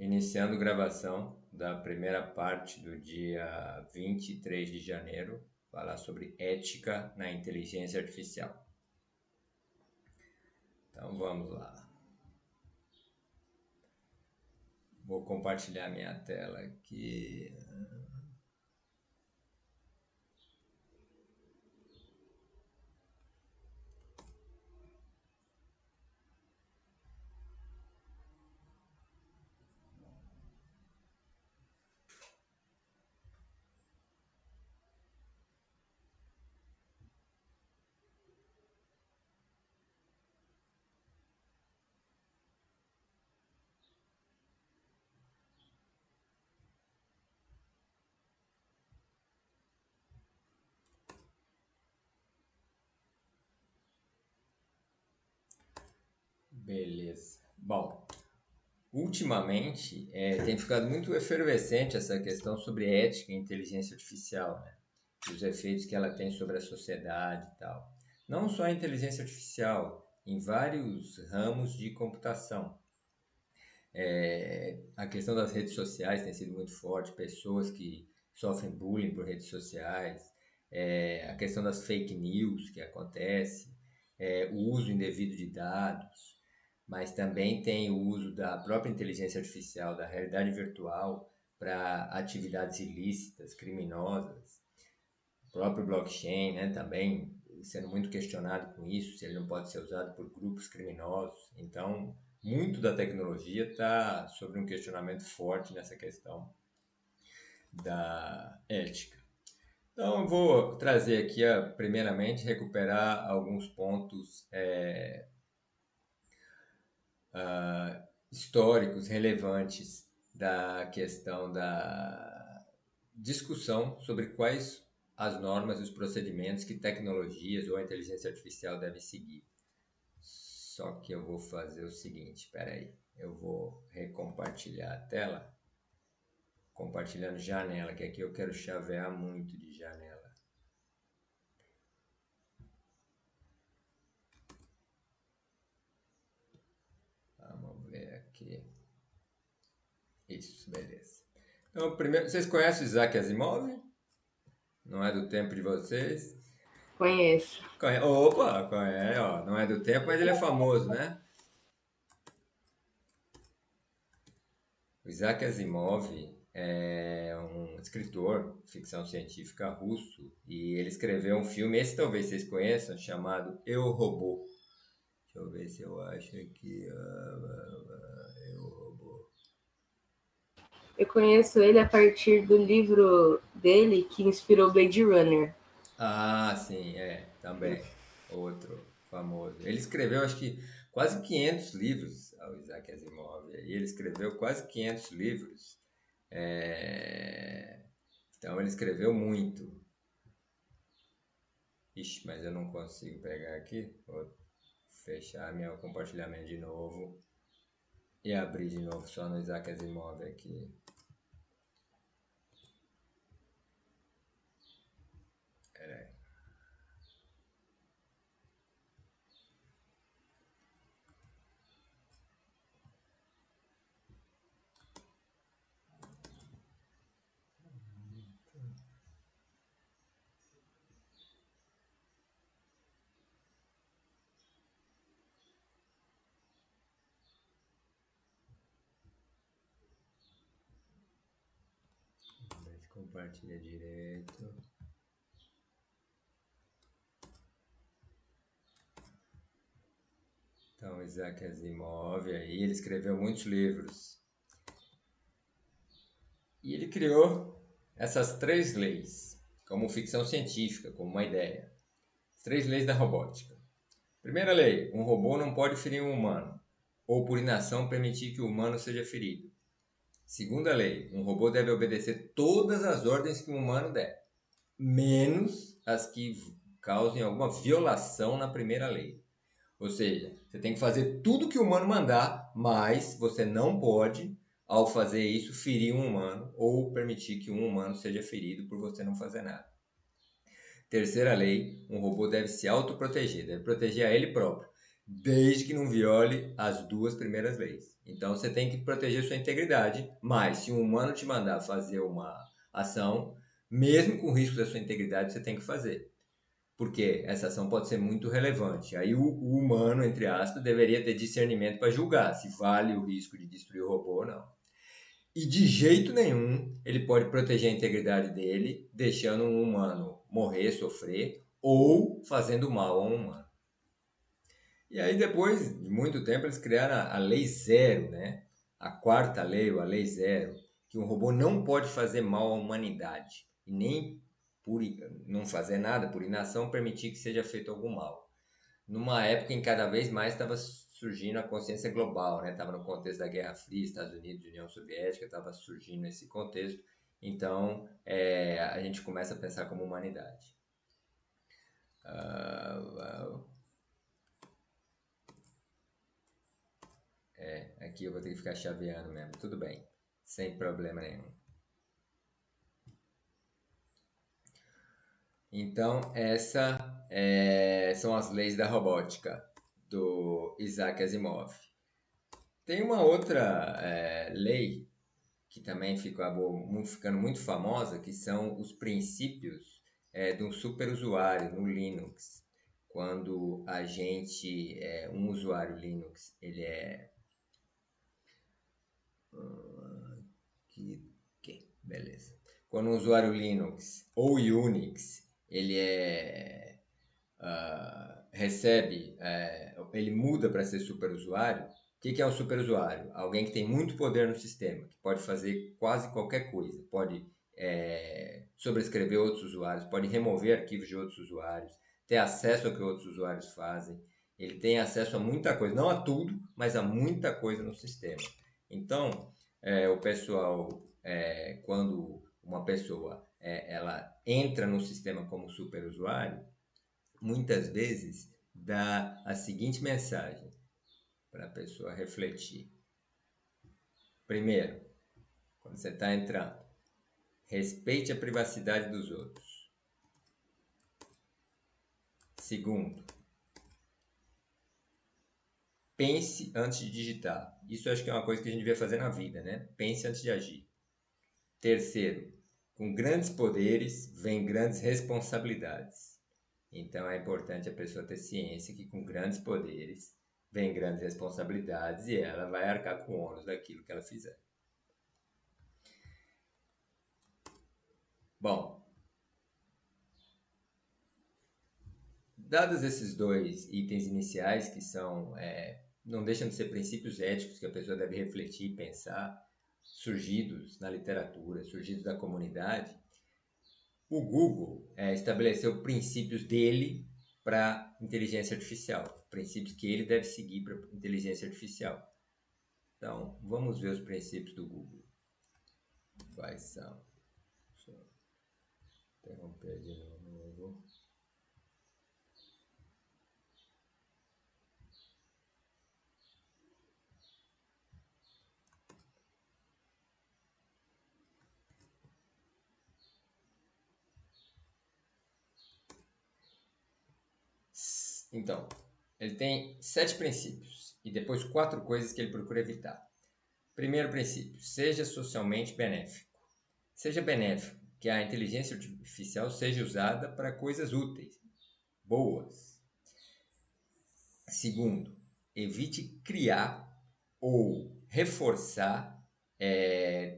Iniciando gravação da primeira parte do dia 23 de janeiro, falar sobre ética na inteligência artificial. Então vamos lá. Vou compartilhar minha tela aqui. Beleza. Bom, ultimamente tem ficado muito efervescente essa questão sobre ética e inteligência artificial, né? Os efeitos que ela tem sobre a sociedade e tal. Não só a inteligência artificial, em vários ramos de computação. A questão das redes sociais tem sido muito forte, pessoas que sofrem bullying por redes sociais, a questão das fake news que acontece, o uso indevido de dados, mas também tem o uso da própria inteligência artificial, da realidade virtual, para atividades ilícitas, criminosas. O próprio blockchain, né, também sendo muito questionado com isso, se ele não pode ser usado por grupos criminosos. Então, muito da tecnologia está sobre um questionamento forte nessa questão da ética. Então, eu vou trazer aqui, primeiramente, recuperar alguns pontos históricos relevantes da questão da discussão sobre quais as normas e os procedimentos que tecnologias ou a inteligência artificial deve seguir. Só que eu vou fazer o seguinte, espera aí, eu vou recompartilhar a tela, compartilhando janela, que aqui eu quero chavear muito de janela. Vamos ver aqui. Isso, beleza. Então, primeiro, vocês conhecem o Isaac Asimov? Não é do tempo de vocês? Conheço. Opa, conhece, ó, não é do tempo, mas ele é famoso, né? O Isaac Asimov é um escritor de ficção científica russo e ele escreveu um filme, esse talvez vocês conheçam, chamado Eu, Robô. Deixa eu ver se eu acho aqui. Eu, Robô. Eu conheço ele a partir do livro dele que inspirou Blade Runner. Ah, sim, também. Outro famoso. Ele escreveu, acho que, quase 500 livros, o Isaac Asimov. E ele escreveu quase 500 livros. É, Então, ele escreveu muito. Ixi, mas eu não consigo pegar aqui. Vou fechar meu compartilhamento de novo e abrir de novo só no Isaac Asimov aqui. Pera aí. Deixa eu compartilhar direito. Então, Isaac Asimov aí, ele escreveu muitos livros. E ele criou essas três leis, como ficção científica, como uma ideia. As três leis da robótica. Primeira lei, um robô não pode ferir um humano, ou por inação permitir que o humano seja ferido. Segunda lei, um robô deve obedecer todas as ordens que um humano der, menos as que causem alguma violação na primeira lei. Ou seja, você tem que fazer tudo que o humano mandar, mas você não pode, ao fazer isso, ferir um humano ou permitir que um humano seja ferido por você não fazer nada. Terceira lei, um robô deve se autoproteger, deve proteger a ele próprio, desde que não viole as duas primeiras leis. Então você tem que proteger sua integridade, mas se um humano te mandar fazer uma ação, mesmo com risco da sua integridade, você tem que fazer. Porque essa ação pode ser muito relevante. Aí o humano, entre aspas, deveria ter discernimento para julgar se vale o risco de destruir o robô ou não. E de jeito nenhum ele pode proteger a integridade dele, deixando um humano morrer, sofrer, ou fazendo mal a um humano. E aí depois de muito tempo eles criaram a lei zero, né? A quarta lei, ou a lei zero, que um robô não pode fazer mal à humanidade. E nem por não fazer nada, por inação, permitir que seja feito algum mal. Numa época em que cada vez mais estava surgindo a consciência global, né? Estava no contexto da Guerra Fria, Estados Unidos, União Soviética, estava surgindo esse contexto. Então, a gente começa a pensar como humanidade. Aqui eu vou ter que ficar chaveando mesmo. Tudo bem, sem problema nenhum. Então, são as leis da robótica, do Isaac Asimov. Tem uma outra lei que também acabou ficando muito famosa, que são os princípios de um superusuário no Linux. Quando a gente, um usuário Linux, ele é... Beleza. Quando um usuário Linux ou Unix, ele recebe, ele muda para ser superusuário. O que é um superusuário? Alguém que tem muito poder no sistema, que pode fazer quase qualquer coisa, pode sobrescrever outros usuários, pode remover arquivos de outros usuários, ter acesso ao que outros usuários fazem. Ele tem acesso a muita coisa, não a tudo, mas a muita coisa no sistema. Então, o pessoal, quando uma pessoa ela entra no sistema como superusuário, muitas vezes dá a seguinte mensagem para a pessoa refletir. Primeiro, quando você está entrando, respeite a privacidade dos outros. Segundo, pense antes de digitar. Isso eu acho que é uma coisa que a gente devia fazer na vida, né? Pense antes de agir. Terceiro, com grandes poderes vem grandes responsabilidades. Então é importante a pessoa ter ciência que com grandes poderes vem grandes responsabilidades e ela vai arcar com o ônus daquilo que ela fizer. Bom, dados esses dois itens iniciais, que são, não deixam de ser princípios éticos que a pessoa deve refletir e pensar, surgidos na literatura, surgidos da comunidade, o Google estabeleceu princípios dele para inteligência artificial, princípios que ele deve seguir para inteligência artificial. Então, vamos ver os princípios do Google. Quais são? Deixa eu interromper de novo. Então, ele tem 7 princípios e depois 4 coisas que ele procura evitar. Primeiro princípio, seja socialmente benéfico. Seja benéfico, que a inteligência artificial seja usada para coisas úteis, boas. Segundo, evite criar ou reforçar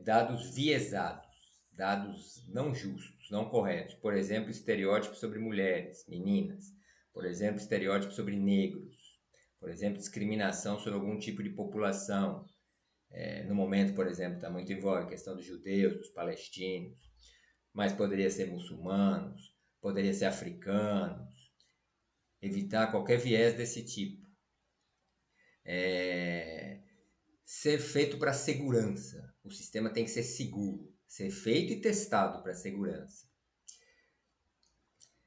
dados viesados, dados não justos, não corretos. Por exemplo, estereótipos sobre mulheres, meninas. Por exemplo, estereótipos sobre negros. Por exemplo, discriminação sobre algum tipo de população. No momento, por exemplo, está muito em voga a questão dos judeus, dos palestinos, mas poderia ser muçulmanos, poderia ser africanos. Evitar qualquer viés desse tipo. Ser feito para segurança. O sistema tem que ser seguro. Ser feito e testado para segurança.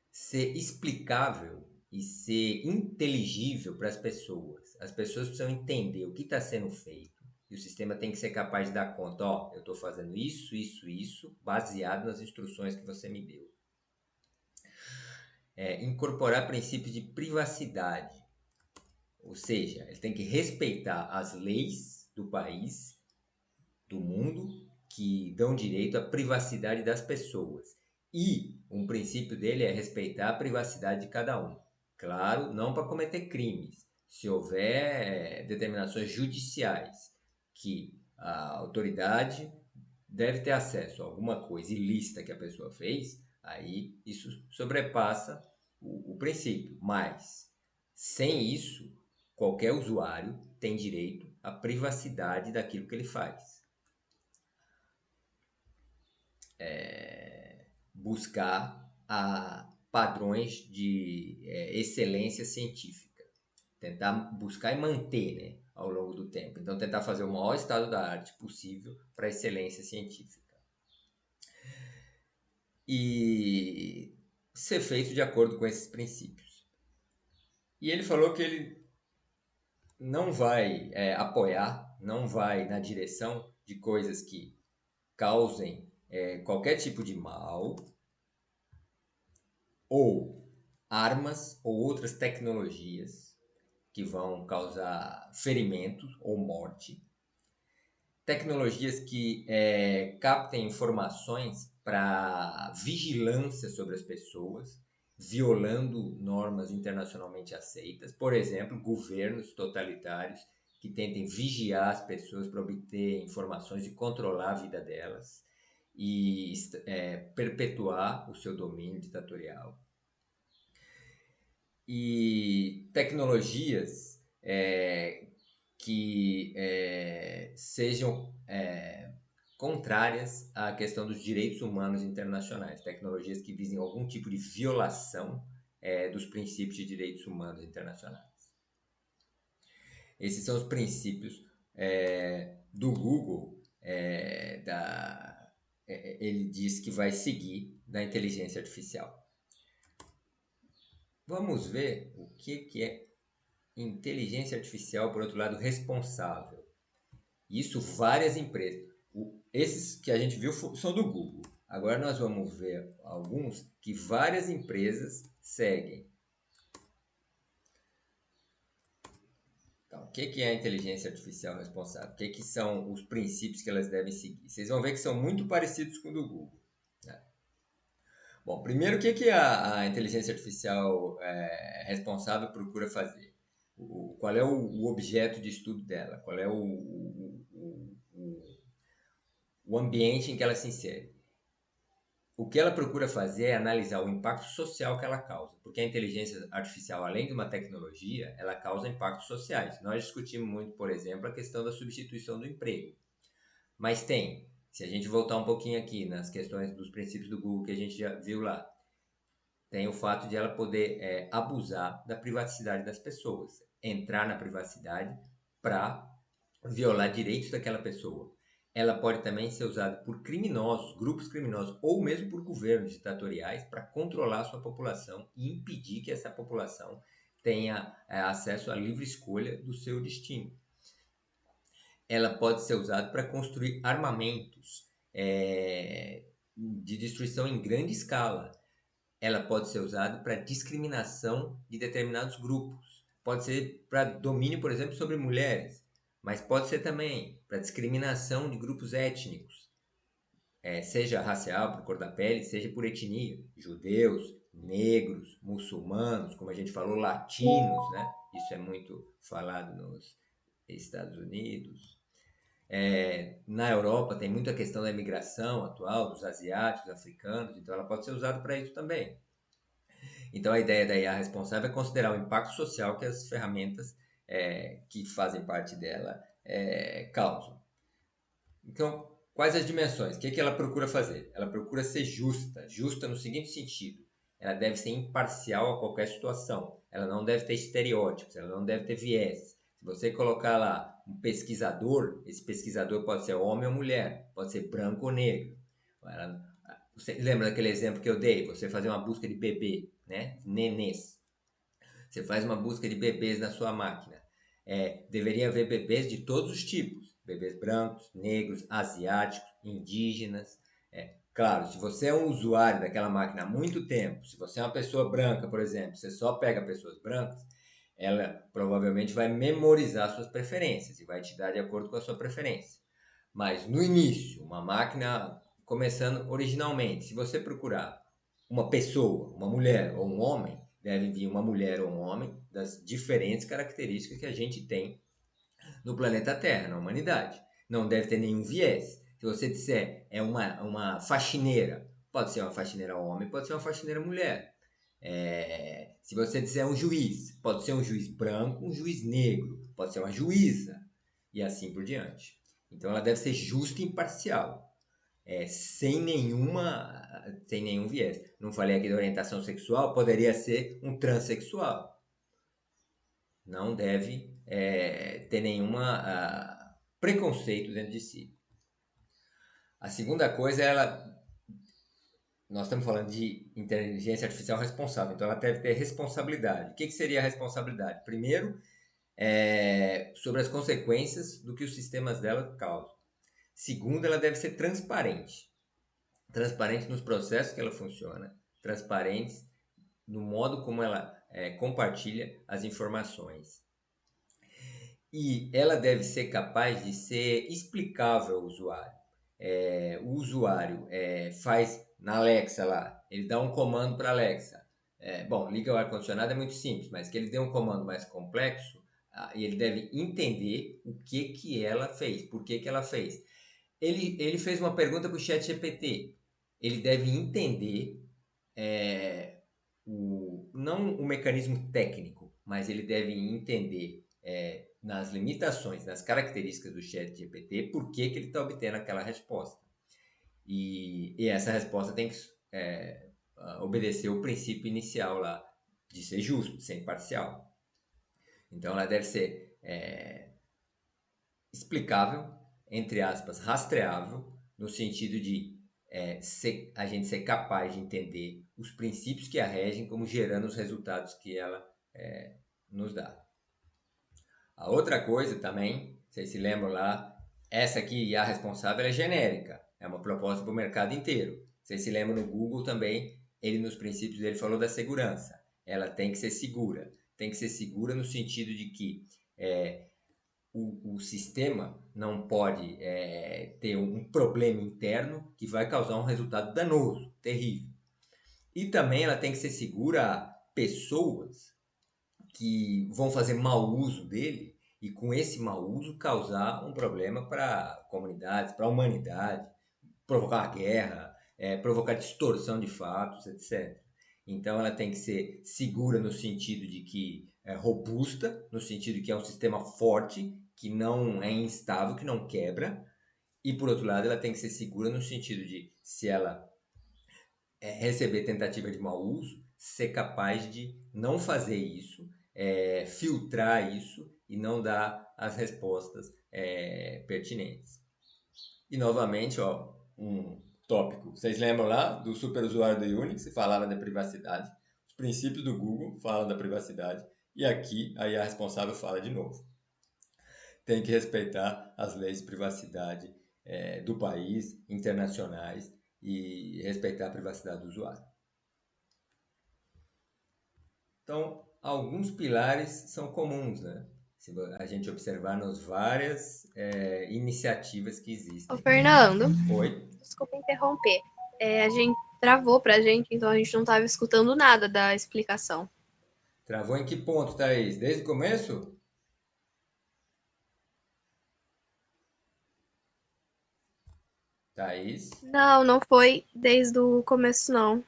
Ser explicável e ser inteligível para as pessoas. As pessoas precisam entender o que está sendo feito. E o sistema tem que ser capaz de dar conta. Eu estou fazendo isso, isso, isso, baseado nas instruções que você me deu. Incorporar princípios de privacidade. Ou seja, ele tem que respeitar as leis do país, do mundo, que dão direito à privacidade das pessoas. E um princípio dele é respeitar a privacidade de cada um. Claro, não para cometer crimes. Se houver determinações judiciais que a autoridade deve ter acesso a alguma coisa ilícita que a pessoa fez, aí isso sobrepassa o princípio. Mas, sem isso, qualquer usuário tem direito à privacidade daquilo que ele faz. Buscar padrões de excelência científica. Tentar buscar e manter, né, ao longo do tempo. Então, tentar fazer o maior estado da arte possível para a excelência científica. E ser feito de acordo com esses princípios. E ele falou que ele não vai apoiar, não vai na direção de coisas que causem qualquer tipo de mal, ou armas ou outras tecnologias que vão causar ferimento ou morte, tecnologias que captem informações para vigilância sobre as pessoas, violando normas internacionalmente aceitas, por exemplo, governos totalitários que tentem vigiar as pessoas para obter informações e controlar a vida delas e perpetuar o seu domínio ditatorial. E tecnologias que sejam contrárias à questão dos direitos humanos internacionais, tecnologias que visem algum tipo de violação dos princípios de direitos humanos internacionais. Esses são os princípios do Google, ele diz que vai seguir da inteligência artificial. Vamos ver o que é inteligência artificial, por outro lado, responsável. Isso várias empresas. Esses que a gente viu são do Google. Agora nós vamos ver alguns que várias empresas seguem. Então, o que é a inteligência artificial responsável? O que são os princípios que elas devem seguir? Vocês vão ver que são muito parecidos com o do Google. Né? Bom, primeiro, o que a inteligência artificial responsável procura fazer? Qual é o objeto de estudo dela? Qual é o ambiente em que ela se insere? O que ela procura fazer é analisar o impacto social que ela causa, porque a inteligência artificial, além de uma tecnologia, ela causa impactos sociais. Nós discutimos muito, por exemplo, a questão da substituição do emprego. Mas se a gente voltar um pouquinho aqui nas questões dos princípios do Google que a gente já viu lá, tem o fato de ela poder abusar da privacidade das pessoas, entrar na privacidade para violar direitos daquela pessoa. Ela pode também ser usada por criminosos, grupos criminosos, ou mesmo por governos ditatoriais para controlar a sua população e impedir que essa população tenha acesso à livre escolha do seu destino. Ela pode ser usada para construir armamentos de destruição em grande escala. Ela pode ser usada para discriminação de determinados grupos. Pode ser para domínio, por exemplo, sobre mulheres, mas pode ser também para discriminação de grupos étnicos, seja racial, por cor da pele, seja por etnia, judeus, negros, muçulmanos, como a gente falou, latinos, né? Isso é muito falado nos Estados Unidos. Na Europa tem muita questão da imigração atual, dos asiáticos, africanos, então ela pode ser usada para isso também. Então a ideia da IA responsável é considerar o impacto social que as ferramentas que fazem parte dela causam. Então, quais as dimensões? O que ela procura fazer? Ela procura ser justa no seguinte sentido: ela deve ser imparcial a qualquer situação, ela não deve ter estereótipos, ela não deve ter viés. Se você colocar lá um pesquisador, esse pesquisador pode ser homem ou mulher, pode ser branco ou negro. Você lembra daquele exemplo que eu dei? Você fazer uma busca de bebê, né? Nenês. Você faz uma busca de bebês na sua máquina. Deveria haver bebês de todos os tipos. Bebês brancos, negros, asiáticos, indígenas. Claro, se você é um usuário daquela máquina há muito tempo, se você é uma pessoa branca, por exemplo, você só pega pessoas brancas, ela provavelmente vai memorizar suas preferências e vai te dar de acordo com a sua preferência. Mas no início, uma máquina começando originalmente, se você procurar uma pessoa, uma mulher ou um homem, deve vir uma mulher ou um homem das diferentes características que a gente tem no planeta Terra, na humanidade. Não deve ter nenhum viés. Se você disser é uma faxineira, pode ser uma faxineira homem, pode ser uma faxineira mulher. Se você disser um juiz, pode ser um juiz branco, um juiz negro, pode ser uma juíza, e assim por diante. Então ela deve ser justa e imparcial, sem nenhum viés. Não falei aqui de orientação sexual, poderia ser um transexual. Não deve ter nenhuma preconceito dentro de si. A segunda coisa é nós estamos falando de inteligência artificial responsável, então ela deve ter responsabilidade. O que seria a responsabilidade? Primeiro, sobre as consequências do que os sistemas dela causam. Segundo, ela deve ser transparente. Transparente nos processos que ela funciona, transparente no modo como ela compartilha as informações. E ela deve ser capaz de ser explicável ao usuário. O usuário faz na Alexa lá, ele dá um comando para a Alexa. Bom, liga o ar-condicionado é muito simples, mas que ele dê um comando mais complexo, e ele deve entender o que ela fez, por que ela fez. Ele fez uma pergunta para o ChatGPT. Ele deve entender não o mecanismo técnico, mas ele deve entender nas limitações, nas características do ChatGPT, por que ele está obtendo aquela resposta. E essa resposta tem que obedecer o princípio inicial lá, de ser justo, de ser imparcial. Então ela deve ser explicável, entre aspas, rastreável, no sentido de a gente ser capaz de entender os princípios que a regem, como gerando os resultados que ela nos dá. A outra coisa também, vocês se lembram lá, essa aqui, IA responsável, é genérica, é uma proposta para o mercado inteiro. Vocês se lembram no Google também, ele nos princípios dele falou da segurança. Ela tem que ser segura. Tem que ser segura no sentido de que o sistema não pode ter um problema interno que vai causar um resultado danoso, terrível. E também ela tem que ser segura a pessoas que vão fazer mau uso dele e com esse mau uso causar um problema para comunidades, para a humanidade, provocar guerra, provocar distorção de fatos, etc. Então ela tem que ser segura no sentido de que é robusta, no sentido de que é um sistema forte, que não é instável, que não quebra. E por outro lado, ela tem que ser segura no sentido de, se ela receber tentativa de mau uso, ser capaz de não fazer isso, filtrar isso e não dar as respostas pertinentes. E novamente, um tópico. Vocês lembram lá do superusuário do Unix, que falava da privacidade? Os princípios do Google falam da privacidade. E aqui a IA responsável fala de novo. Tem que respeitar as leis de privacidade do país, internacionais, e respeitar a privacidade do usuário. Então, alguns pilares são comuns, né? Se a gente observar nas várias iniciativas que existem. Ô, Fernando, Oi? desculpa interromper. A gente travou pra gente, então a gente não estava escutando nada da explicação. Travou em que ponto, Thaís? Desde o começo? Thaís? Não foi desde o começo, não.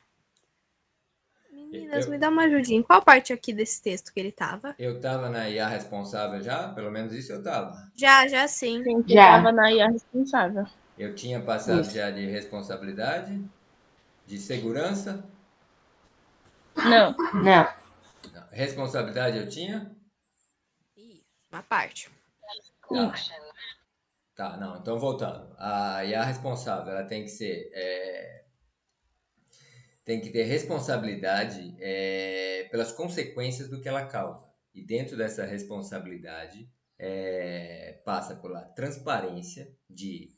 Meninas, me Eu, dá uma ajudinha. Em qual parte aqui desse texto que ele tava? eu tava na IA responsável já? Pelo menos isso eu tava. Já sim. Sim, que Já. estava na IA responsável. Eu tinha passado Isso. já de responsabilidade, de segurança. Não, Não. Não, responsabilidade eu tinha? Isso, uma parte. Tá. Tá, não, então voltando. A IA responsável, ela tem que ter responsabilidade pelas consequências do que ela causa. E dentro dessa responsabilidade passa pela transparência de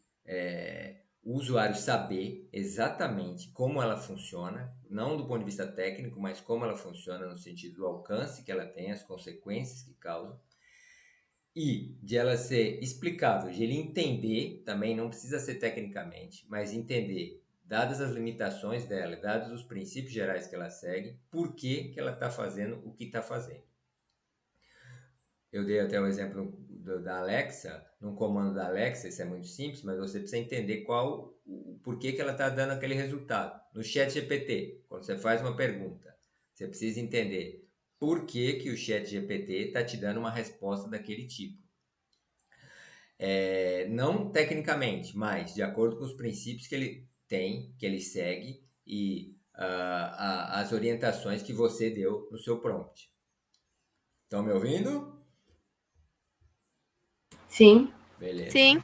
o usuário saber exatamente como ela funciona, não do ponto de vista técnico, mas como ela funciona no sentido do alcance que ela tem, as consequências que causa, e de ela ser explicável, de ele entender, também não precisa ser tecnicamente, mas entender, dadas as limitações dela, dados os princípios gerais que ela segue, por que ela está fazendo o que está fazendo. Eu dei até o exemplo da Alexa, num comando da Alexa, isso é muito simples, mas você precisa entender o porquê que ela está dando aquele resultado. No chat GPT, quando você faz uma pergunta, você precisa entender por que o chat GPT está te dando uma resposta daquele tipo. Não tecnicamente, mas de acordo com os princípios que ele tem, que ele segue e as orientações que você deu no seu prompt. Estão me ouvindo? Sim. Beleza. Sim.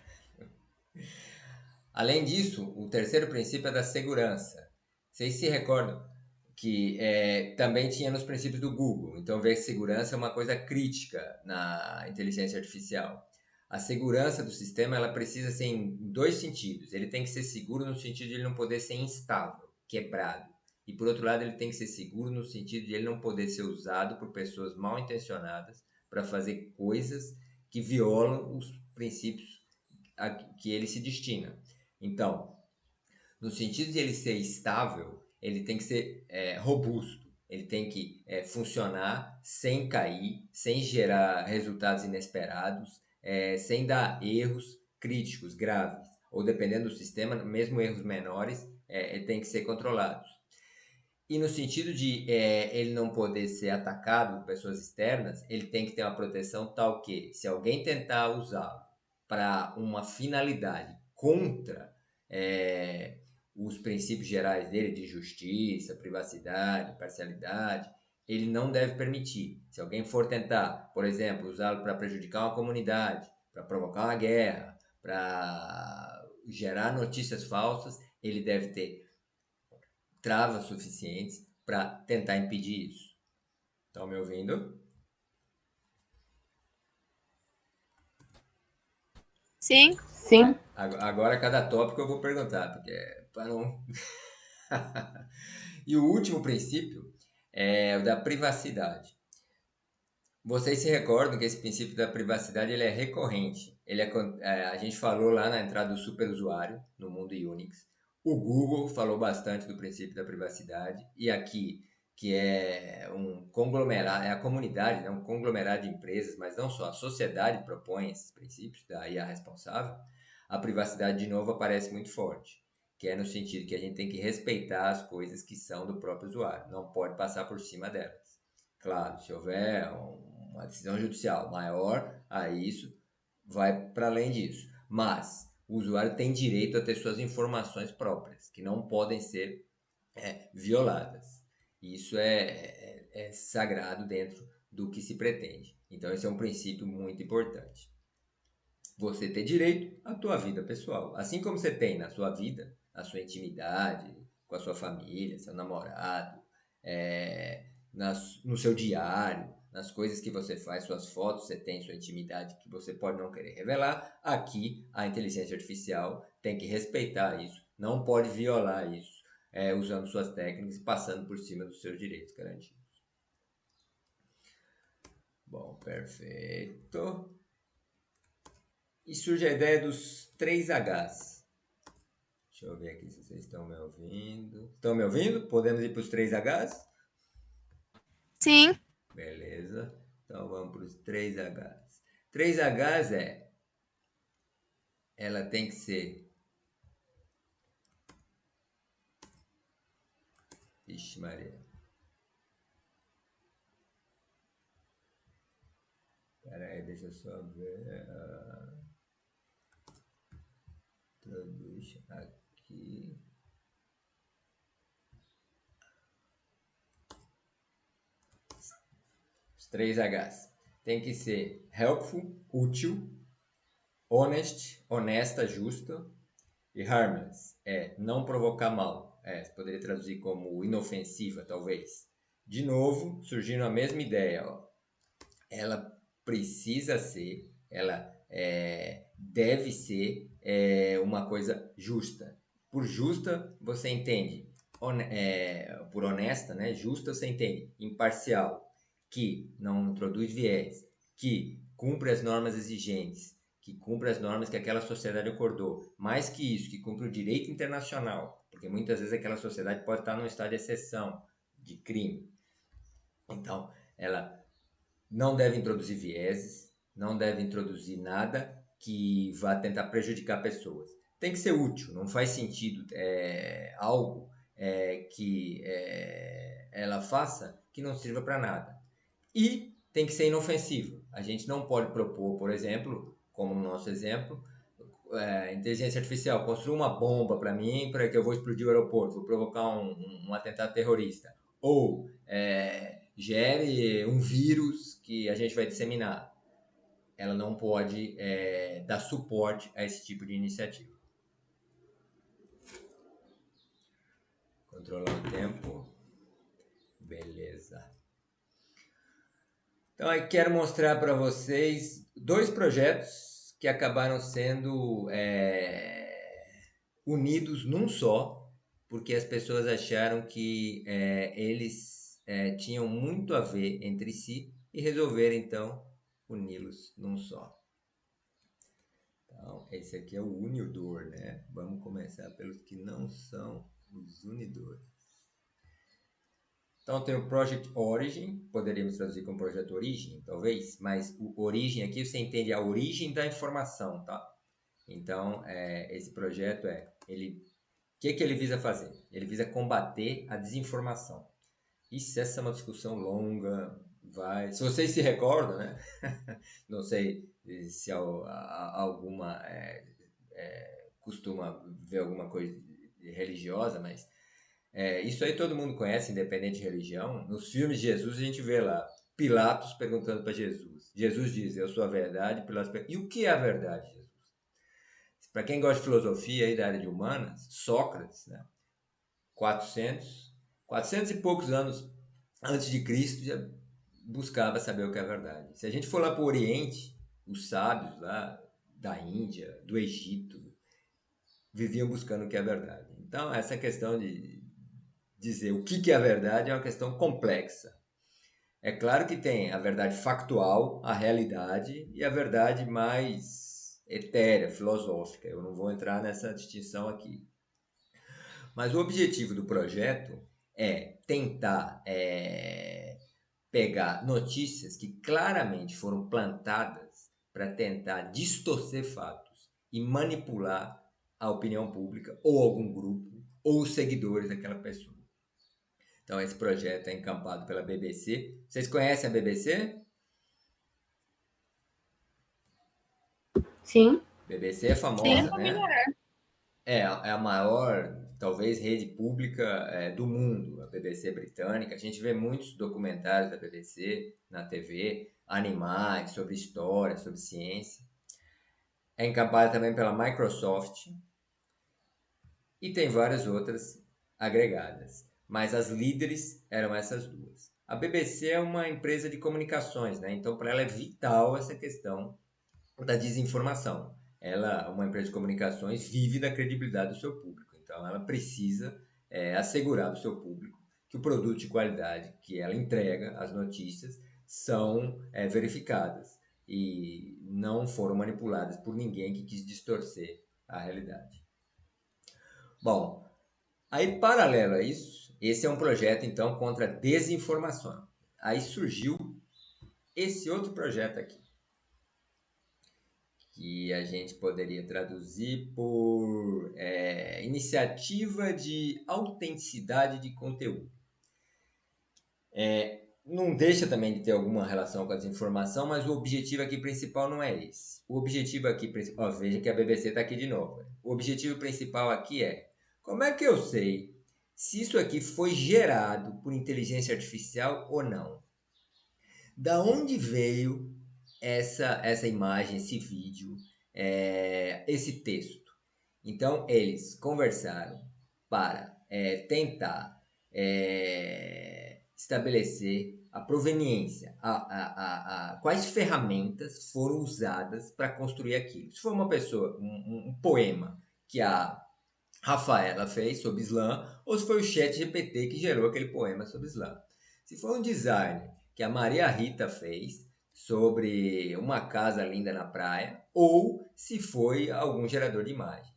Além disso, o terceiro princípio é da segurança. Vocês se recordam que também tinha nos princípios do Google. Então, ver que segurança é uma coisa crítica na inteligência artificial. A segurança do sistema ela precisa ser em dois sentidos. Ele tem que ser seguro no sentido de ele não poder ser instável, quebrado. E, por outro lado, ele tem que ser seguro no sentido de ele não poder ser usado por pessoas mal intencionadas para fazer coisas que violam os princípios a que ele se destina. Então, no sentido de ele ser estável, ele tem que ser robusto, ele tem que funcionar sem cair, sem gerar resultados inesperados, sem dar erros críticos, graves, ou dependendo do sistema, mesmo erros menores, ele tem que ser controlados. E no sentido de ele não poder ser atacado por pessoas externas, ele tem que ter uma proteção tal que, se alguém tentar usá-lo para uma finalidade contra os princípios gerais dele de justiça, privacidade, parcialidade, ele não deve permitir. Se alguém for tentar, por exemplo, usá-lo para prejudicar uma comunidade, para provocar uma guerra, para gerar notícias falsas, ele deve ter travas suficientes para tentar impedir isso. Estão me ouvindo? Sim. Sim. Agora, cada tópico eu vou perguntar, porque para não. E o último princípio é o da privacidade. Vocês se recordam que esse princípio da privacidade ele é recorrente. A gente falou lá na entrada do superusuário, no mundo Unix. O Google falou bastante do princípio da privacidade. E aqui, que é um conglomerado, é a comunidade, né? Um conglomerado de empresas, mas não só, a sociedade propõe esses princípios, daí a responsável. A privacidade, de novo, aparece muito forte, que é no sentido que a gente tem que respeitar as coisas que são do próprio usuário, não pode passar por cima delas. Claro, se houver uma decisão judicial maior, aí isso vai para além disso. Mas o usuário tem direito a ter suas informações próprias, que não podem ser violadas. Isso é sagrado dentro do que se pretende. Então, esse é um princípio muito importante. Você ter direito à tua vida pessoal. Assim como você tem na sua vida, a sua intimidade, com a sua família, seu namorado, no seu diário, nas coisas que você faz, suas fotos, você tem sua intimidade que você pode não querer revelar. Aqui, a inteligência artificial tem que respeitar isso, não pode violar isso, usando suas técnicas e passando por cima dos seus direitos garantidos. Bom, perfeito. E surge a ideia dos 3 Hs. Deixa eu ver aqui se vocês estão me ouvindo. Estão me ouvindo? Podemos ir para os 3 Hs? Sim. Beleza. Então vamos para os 3 Hs. 3 Hs ela tem que ser... Ixi, Maria. Espera aí, deixa eu só ver. Traduz aqui. Os 3 Hs. Tem que ser helpful, útil, honest, honesta, justa, e harmless, não provocar mal. Você poderia traduzir como inofensiva, talvez. De novo, surgindo a mesma ideia. Ó. Ela precisa ser, ela deve ser uma coisa justa. Por justa, você entende, por honesta, né? Justa, você entende imparcial, que não introduz viés, que cumpre as normas exigentes, que cumpre as normas que aquela sociedade acordou. Mais que isso, que cumpre o direito internacional, porque muitas vezes aquela sociedade pode estar num estado de exceção, de crime. Então, ela não deve introduzir vieses, não deve introduzir nada que vá tentar prejudicar pessoas. Tem que ser útil, não faz sentido algo que ela faça que não sirva para nada. E tem que ser inofensivo. A gente não pode propor, por exemplo, como no nosso exemplo, inteligência artificial, construa uma bomba para mim, para que eu vou explodir o aeroporto, vou provocar um atentado terrorista. Ou gere um vírus que a gente vai disseminar. Ela não pode dar suporte a esse tipo de iniciativa. Controlar o tempo. Beleza. Então, eu quero mostrar para vocês 2 projetos que acabaram sendo unidos num só, porque as pessoas acharam que eles tinham muito a ver entre si e resolveram, então, uni-los num só. Então, esse aqui é o unidor, né? Vamos começar pelos que não são os unidores. Então, tem o Project Origin, poderíamos traduzir como Projeto Origem, talvez, mas o Origem aqui você entende a origem da informação, tá? Então, esse projeto o que ele visa fazer? Ele visa combater a desinformação. Isso, essa é uma discussão longa, se vocês se recordam, né? Não sei se alguma costuma ver alguma coisa religiosa, mas isso aí todo mundo conhece, independente de religião. Nos filmes de Jesus a gente vê lá Pilatos perguntando para Jesus. Jesus diz, eu sou a verdade. Pilatos pergunta, e o que é a verdade, Jesus? Para quem gosta de filosofia e da área de humanas, Sócrates, né? 400 e poucos anos antes de Cristo, já buscava saber o que é a verdade. Se a gente for lá para o Oriente, os sábios lá da Índia, do Egito, viviam buscando o que é a verdade. Então, essa questão de dizer o que é a verdade é uma questão complexa. É claro que tem a verdade factual, a realidade, e a verdade mais etérea, filosófica. Eu não vou entrar nessa distinção aqui. Mas o objetivo do projeto é tentar pegar notícias que claramente foram plantadas para tentar distorcer fatos e manipular a opinião pública ou algum grupo ou os seguidores daquela pessoa. Então, esse projeto é encampado pela BBC. Vocês conhecem a BBC? Sim. BBC é famosa, né? É a maior, talvez, rede pública do mundo, a BBC britânica. A gente vê muitos documentários da BBC na TV, animais, sobre história, sobre ciência. É encampado também pela Microsoft e tem várias outras agregadas. Mas as líderes eram essas duas. A BBC é uma empresa de comunicações, né? Então para ela é vital essa questão da desinformação. Ela, uma empresa de comunicações, vive da credibilidade do seu público. Então, ela precisa assegurar ao seu público que o produto de qualidade que ela entrega, as notícias, são verificadas e não foram manipuladas por ninguém que quis distorcer a realidade. Bom, aí paralelo a isso, esse é um projeto então contra a desinformação. Aí surgiu esse outro projeto aqui, que a gente poderia traduzir por iniciativa de autenticidade de conteúdo. Não deixa também de ter alguma relação com a desinformação, mas o objetivo aqui principal não é esse. O objetivo aqui principal, veja que a BBC está aqui de novo. O objetivo principal aqui é, como é que eu sei se isso aqui foi gerado por inteligência artificial ou não? Da onde veio essa imagem, esse vídeo, esse texto? Então, eles conversaram para tentar estabelecer a proveniência, quais ferramentas foram usadas para construir aquilo. Se for uma pessoa, um poema que a Rafaela fez sobre Islã, ou se foi o ChatGPT que gerou aquele poema sobre Islã. Se for um design que a Maria Rita fez sobre uma casa linda na praia, ou se foi algum gerador de imagens.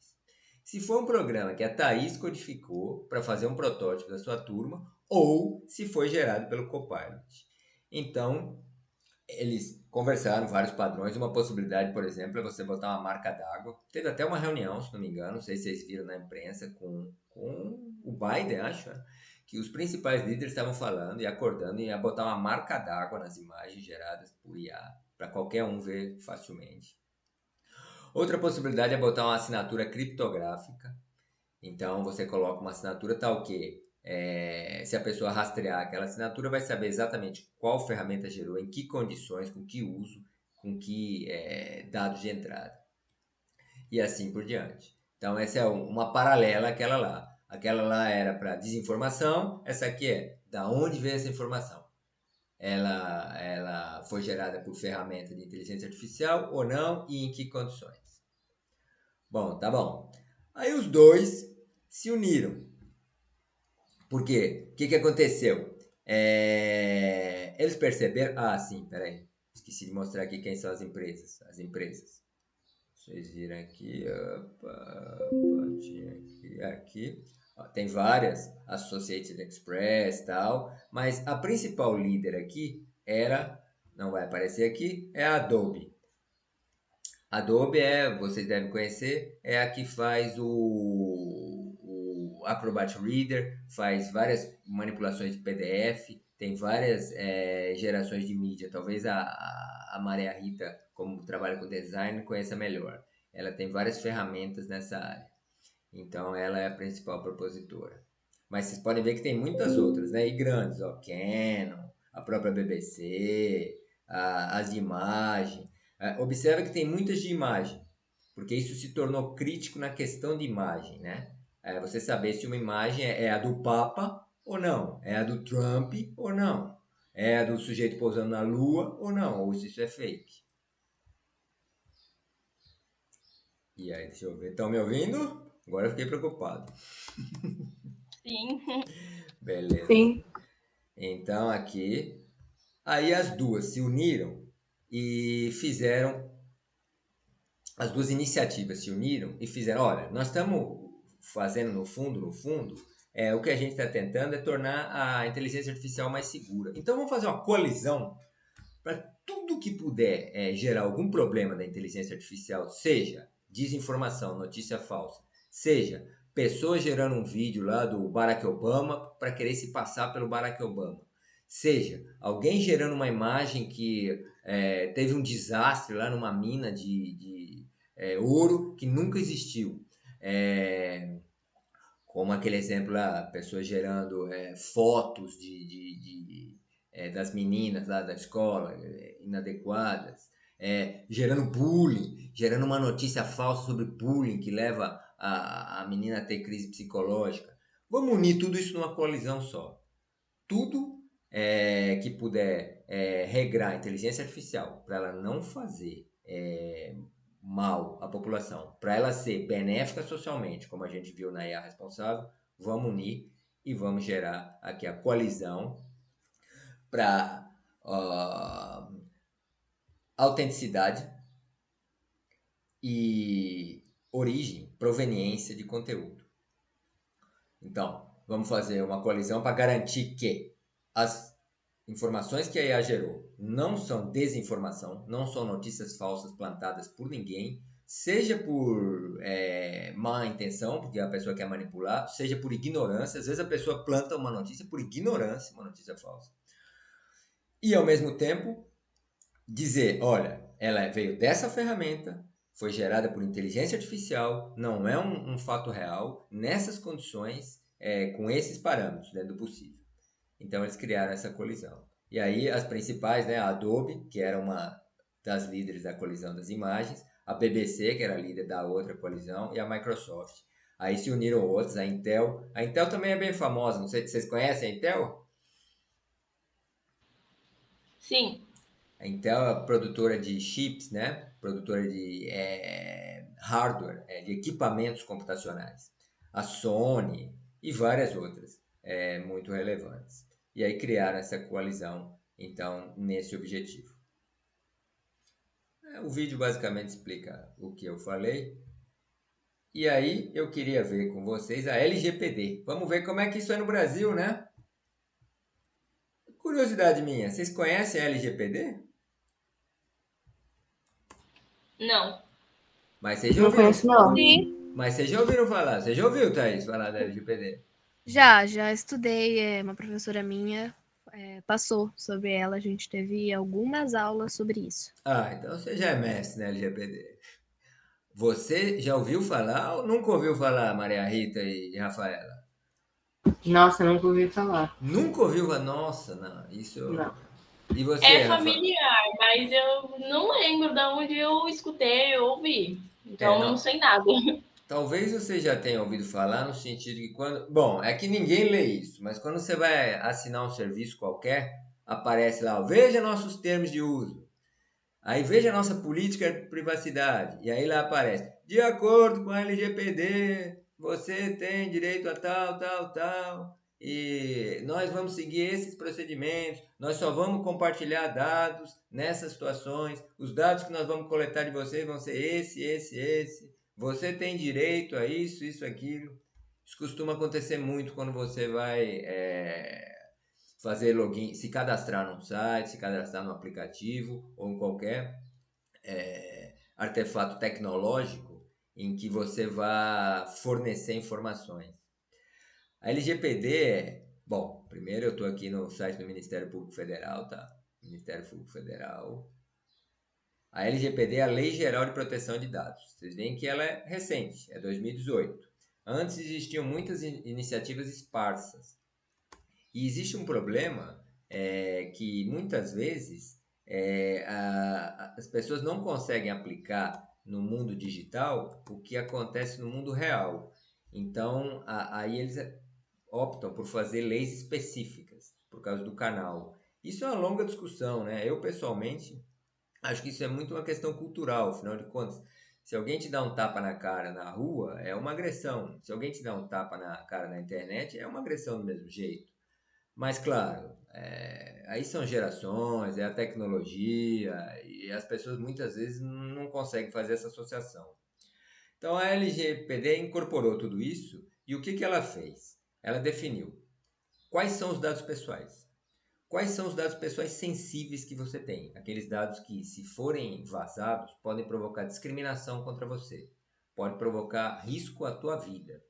Se for um programa que a Thaís codificou para fazer um protótipo da sua turma, ou se foi gerado pelo Copilot. Então, eles conversaram vários padrões. Uma possibilidade, por exemplo, é você botar uma marca d'água. Teve até uma reunião, se não me engano, não sei se vocês viram na imprensa, com o Biden, acho, né? Que os principais líderes estavam falando e acordando em botar uma marca d'água nas imagens geradas por IA, para qualquer um ver facilmente. Outra possibilidade é botar uma assinatura criptográfica. Então, você coloca uma assinatura tal que, se a pessoa rastrear aquela assinatura, vai saber exatamente qual ferramenta gerou, em que condições, com que uso, com que dados de entrada. E assim por diante. Então, essa é uma paralela àquela lá. Aquela lá era para desinformação, essa aqui é da onde veio essa informação. Ela foi gerada por ferramenta de inteligência artificial ou não e em que condições. Bom, tá bom. Aí os dois se uniram. Por quê? O que aconteceu? Eles perceberam... Ah, sim, peraí. Esqueci de mostrar aqui quem são as empresas. As empresas. Vocês viram aqui. Opa, tinha aqui. Ó, tem várias. Associated Express e tal. Mas a principal líder aqui era... Não vai aparecer aqui. É a Adobe. Adobe vocês devem conhecer, é a que faz o Acrobat Reader, faz várias manipulações de PDF, tem várias gerações de mídia. Talvez a Maria Rita, como trabalha com design, conheça melhor. Ela tem várias ferramentas nessa área. Então, ela é a principal propositora. Mas vocês podem ver que tem muitas outras, né? E grandes, ó, Canon, a própria BBC, as de imagem. Observa que tem muitas de imagem, porque isso se tornou crítico na questão de imagem, né? Você saber se uma imagem é a do Papa ou não, é a do Trump ou não, é a do sujeito pousando na Lua ou não, ou se isso é fake. E aí, deixa eu ver, estão me ouvindo? Agora eu fiquei preocupado. Sim. Beleza. Sim. Então aqui, aí as duas se uniram e fizeram, as duas iniciativas se uniram e fizeram, olha, nós estamos fazendo no fundo, o que a gente está tentando é tornar a inteligência artificial mais segura. Então vamos fazer uma coalizão para tudo que puder gerar algum problema da inteligência artificial, seja desinformação, notícia falsa, seja pessoas gerando um vídeo lá do Barack Obama para querer se passar pelo Barack Obama, seja alguém gerando uma imagem que teve um desastre lá numa mina de ouro que nunca existiu. Como aquele exemplo lá, pessoas gerando fotos das meninas lá da escola, inadequadas, gerando bullying, gerando uma notícia falsa sobre bullying que leva a menina a ter crise psicológica. Vamos unir tudo isso numa coalizão só. Tudo que puder regrar a inteligência artificial para ela não fazer mal à população, para ela ser benéfica socialmente, como a gente viu na IA responsável, vamos unir e vamos gerar aqui a coalizão para autenticidade e origem, proveniência de conteúdo. Então, vamos fazer uma coalizão para garantir que as informações que a IA gerou não são desinformação, não são notícias falsas plantadas por ninguém, seja por má intenção, porque a pessoa quer manipular, seja por ignorância. Às vezes a pessoa planta uma notícia por ignorância, uma notícia falsa. E ao mesmo tempo dizer, olha, ela veio dessa ferramenta, foi gerada por inteligência artificial, não é um fato real, nessas condições, com esses parâmetros dentro do possível. Então eles criaram essa colisão. E aí as principais, né, a Adobe, que era uma das líderes da colisão das imagens, a BBC, que era a líder da outra colisão, e a Microsoft. Aí se uniram outros, a Intel. A Intel também é bem famosa, não sei se vocês conhecem a Intel? Sim. A Intel é produtora de chips, né? Produtora de hardware, de equipamentos computacionais. A Sony e várias outras muito relevantes. E aí criaram essa coalizão, então, nesse objetivo. O vídeo basicamente explica o que eu falei. E aí eu queria ver com vocês a LGPD. Vamos ver como é que isso é no Brasil, né? Curiosidade minha, vocês conhecem a LGPD? Não. Mas vocês já Não ouviram? conheço, não. Sim, Mas vocês já ouviram falar? Você já ouviu, Thaís, falar da LGPD? já estudei, uma professora minha passou sobre ela, a gente teve algumas aulas sobre isso. Ah, então você já é mestre na LGPD. Você já ouviu falar ou nunca ouviu falar, Maria Rita e Rafaela? Nossa, nunca ouvi falar. Nunca ouviu falar? Nossa, não, isso... Não. E você, É Rafa? familiar, mas eu não lembro de onde eu escutei, eu ouvi. Então, não Não, sei nada. talvez você já tenha ouvido falar no sentido que quando... Bom, é que ninguém lê isso, mas quando você vai assinar um serviço qualquer, aparece lá, veja nossos termos de uso. Aí veja a nossa política de privacidade. E aí lá aparece, de acordo com a LGPD, você tem direito a tal, tal, tal. E nós vamos seguir esses procedimentos. Nós só vamos compartilhar dados nessas situações. Os dados que nós vamos coletar de vocês vão ser esse. Você tem direito a isso, aquilo. Isso costuma acontecer muito quando você vai fazer login, se cadastrar num site, se cadastrar no aplicativo ou em qualquer artefato tecnológico em que você vá fornecer informações. A LGPD bom, primeiro eu estou aqui no site do Ministério Público Federal, tá? Ministério Público Federal. A LGPD é a Lei Geral de Proteção de Dados. Vocês veem que ela é recente, é 2018. Antes existiam muitas iniciativas esparsas. E existe um problema que muitas vezes as pessoas não conseguem aplicar no mundo digital o que acontece no mundo real. Então, aí eles optam por fazer leis específicas por causa do canal. Isso é uma longa discussão, né? Eu, pessoalmente, acho que isso é muito uma questão cultural, afinal de contas. Se alguém te dá um tapa na cara na rua, é uma agressão. Se alguém te dá um tapa na cara na internet, é uma agressão do mesmo jeito. Mas, claro, aí são gerações, é a tecnologia, e as pessoas muitas vezes não conseguem fazer essa associação. Então, a LGPD incorporou tudo isso e o que ela fez? Ela definiu quais são os dados pessoais. Quais são os dados pessoais sensíveis que você tem? Aqueles dados que, se forem vazados, podem provocar discriminação contra você, pode provocar risco à tua vida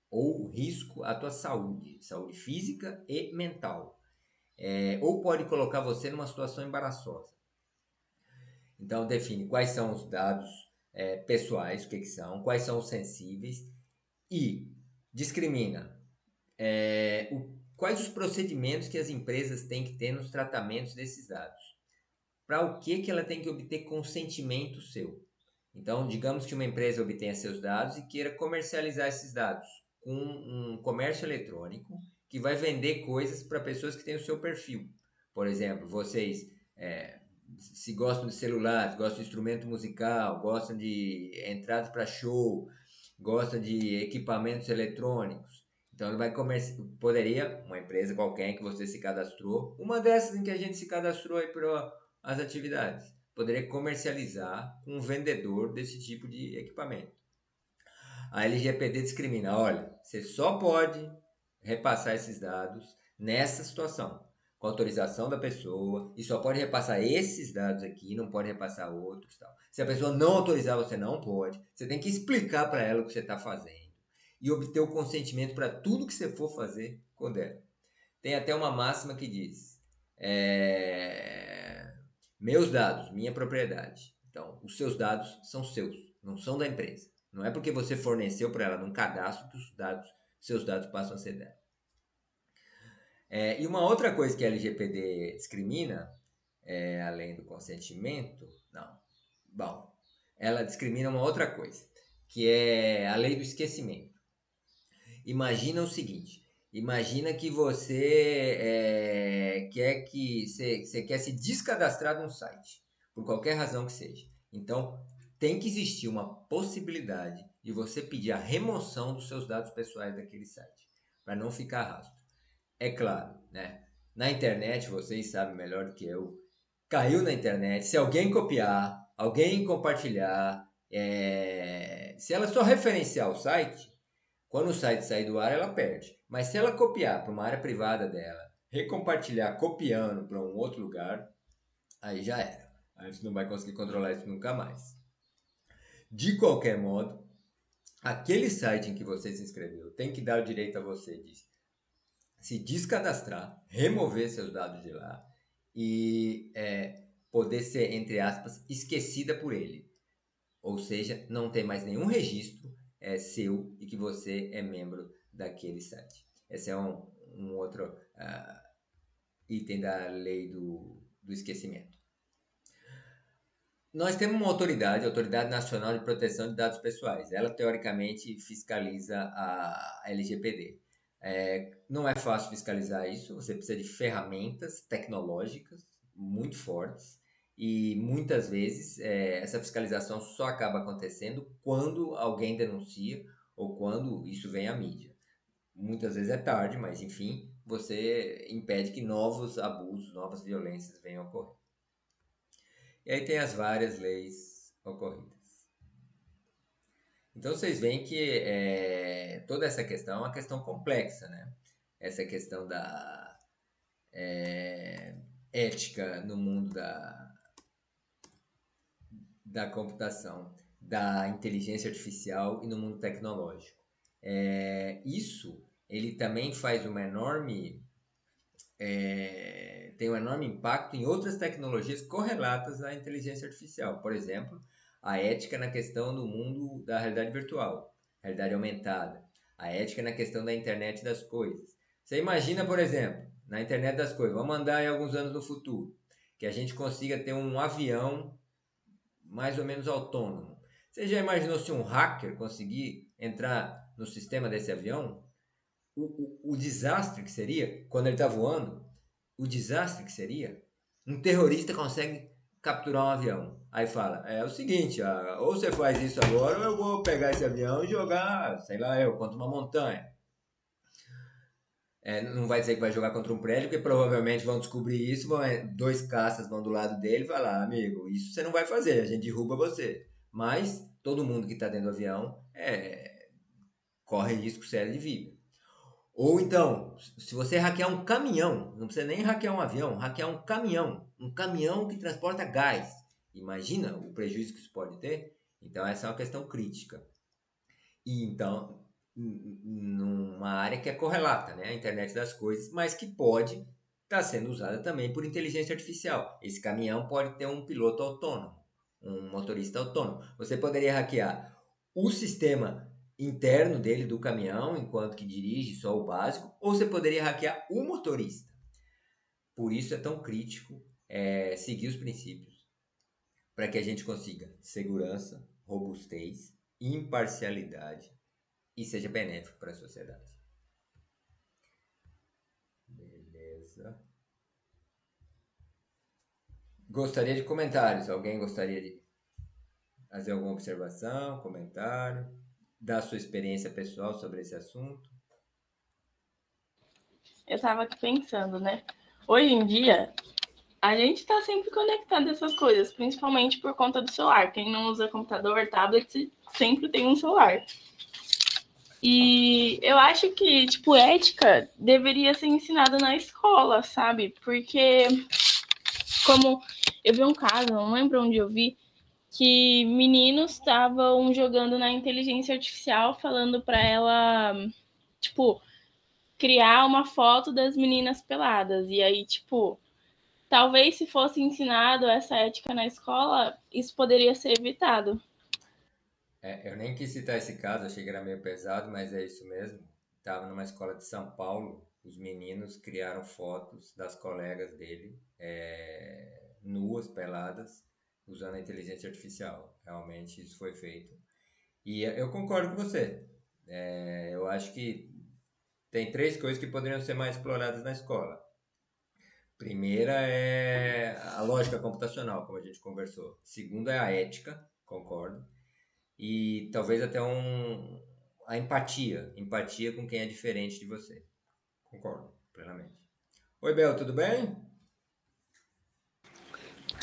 ou risco à tua saúde, saúde física e mental. Ou pode colocar você numa situação embaraçosa. Então, define quais são os dados pessoais, o que são, quais são os sensíveis e discrimina quais os procedimentos que as empresas têm que ter nos tratamentos desses dados. Para o que ela tem que obter consentimento seu. Então, digamos que uma empresa obtenha seus dados e queira comercializar esses dados com um comércio eletrônico que vai vender coisas para pessoas que têm o seu perfil. Por exemplo, vocês se gostam de celulares, gostam de instrumento musical, gostam de entradas para show, gostam de equipamentos eletrônicos. Então ele vai poderia, uma empresa qualquer em que você se cadastrou, uma dessas em que a gente se cadastrou aí para as atividades, poderia comercializar com um vendedor desse tipo de equipamento. A LGPD discrimina, olha, você só pode repassar esses dados nessa situação, com autorização da pessoa, e só pode repassar esses dados aqui, não pode repassar outros. Tal. Se a pessoa não autorizar, você não pode. Você tem que explicar para ela o que você está fazendo e obter o consentimento para tudo que você for fazer com ela. Tem até uma máxima que diz: meus dados, minha propriedade. Então, os seus dados são seus, não são da empresa. Não é porque você forneceu para ela num cadastro que seus dados passam a ser dela. E uma outra coisa que a LGPD discrimina, além do consentimento, não. Bom, ela discrimina uma outra coisa, que é a lei do esquecimento. Imagina o seguinte, Imagina que você você quer se descadastrar de um site, por qualquer razão que seja. Então, tem que existir uma possibilidade de você pedir a remoção dos seus dados pessoais daquele site, para não ficar rastro. É claro, né? Na internet, vocês sabem melhor do que eu, caiu na internet, se alguém copiar, alguém compartilhar, se ela só referenciar o site, quando o site sair do ar, ela perde. Mas se ela copiar para uma área privada dela, recompartilhar copiando para um outro lugar, aí já era. Aí você não vai conseguir controlar isso nunca mais. De qualquer modo, aquele site em que você se inscreveu tem que dar o direito a você de se descadastrar, remover seus dados de lá e poder ser, entre aspas, esquecida por ele. Ou seja, não ter mais nenhum registro seu e que você é membro daquele site. Esse é um outro item da lei do esquecimento. Nós temos uma autoridade, a Autoridade Nacional de Proteção de Dados Pessoais. Ela, teoricamente, fiscaliza a LGPD. Não é fácil fiscalizar isso, você precisa de ferramentas tecnológicas muito fortes e muitas vezes essa fiscalização só acaba acontecendo quando alguém denuncia ou quando isso vem à mídia. Muitas vezes é tarde, mas enfim, você impede que novos abusos, novas violências venham a ocorrer. E aí tem as várias leis ocorridas. Então vocês veem que toda essa questão é uma questão complexa, né? Essa questão da ética no mundo da computação, da inteligência artificial e no mundo tecnológico. Isso ele também faz tem um enorme impacto em outras tecnologias correlatas à inteligência artificial. Por exemplo, a ética na questão do mundo da realidade virtual, realidade aumentada, a ética na questão da internet das coisas. Você imagina, por exemplo, na internet das coisas, vamos andar aí alguns anos no futuro, que a gente consiga ter um avião mais ou menos autônomo. Você já imaginou se um hacker conseguir entrar no sistema desse avião? O desastre que seria quando ele está voando? O desastre que seria? Um terrorista consegue capturar um avião. Aí fala, é o seguinte, ou você faz isso agora ou eu vou pegar esse avião e jogar, sei lá, contra uma montanha. Não vai dizer que vai jogar contra um prédio, porque provavelmente vão descobrir isso, dois caças vão do lado dele e falar, amigo, isso você não vai fazer, a gente derruba você. Mas todo mundo que está dentro do avião corre risco sério de vida. Ou então, se você hackear um caminhão, não precisa nem hackear um avião, hackear um caminhão que transporta gás. Imagina o prejuízo que isso pode ter? Então essa é uma questão crítica. E então, numa área que é correlata, né? A internet das coisas, mas que pode estar sendo usada também por inteligência artificial. Esse caminhão pode ter um piloto autônomo, um motorista autônomo. Você poderia hackear o sistema interno dele do caminhão, enquanto que dirige só o básico, ou você poderia hackear o motorista. Por isso é tão crítico seguir os princípios para que a gente consiga segurança, robustez, imparcialidade e seja benéfico para a sociedade. Beleza. Gostaria de comentários. Alguém gostaria de fazer alguma observação, comentário, dar sua experiência pessoal sobre esse assunto? Eu estava aqui pensando, né? Hoje em dia, a gente está sempre conectado a essas coisas, principalmente por conta do celular. Quem não usa computador, tablet, sempre tem um celular. E eu acho que, tipo, ética deveria ser ensinada na escola, sabe? Porque, como eu vi um caso, não lembro onde eu vi, que meninos estavam jogando na inteligência artificial, falando para ela, tipo, criar uma foto das meninas peladas. E aí, tipo, talvez se fosse ensinado essa ética na escola, isso poderia ser evitado. Eu nem quis citar esse caso, achei que era meio pesado, mas é isso mesmo. Estava numa escola de São Paulo, os meninos criaram fotos das colegas dele, nuas, peladas, usando a inteligência artificial. Realmente isso foi feito. E eu concordo com você. Eu acho que tem 3 coisas que poderiam ser mais exploradas na escola. Primeira é a lógica computacional, como a gente conversou. Segunda é a ética, concordo. E talvez até a empatia com quem é diferente de você. Concordo, plenamente. Oi, Bel, tudo bem?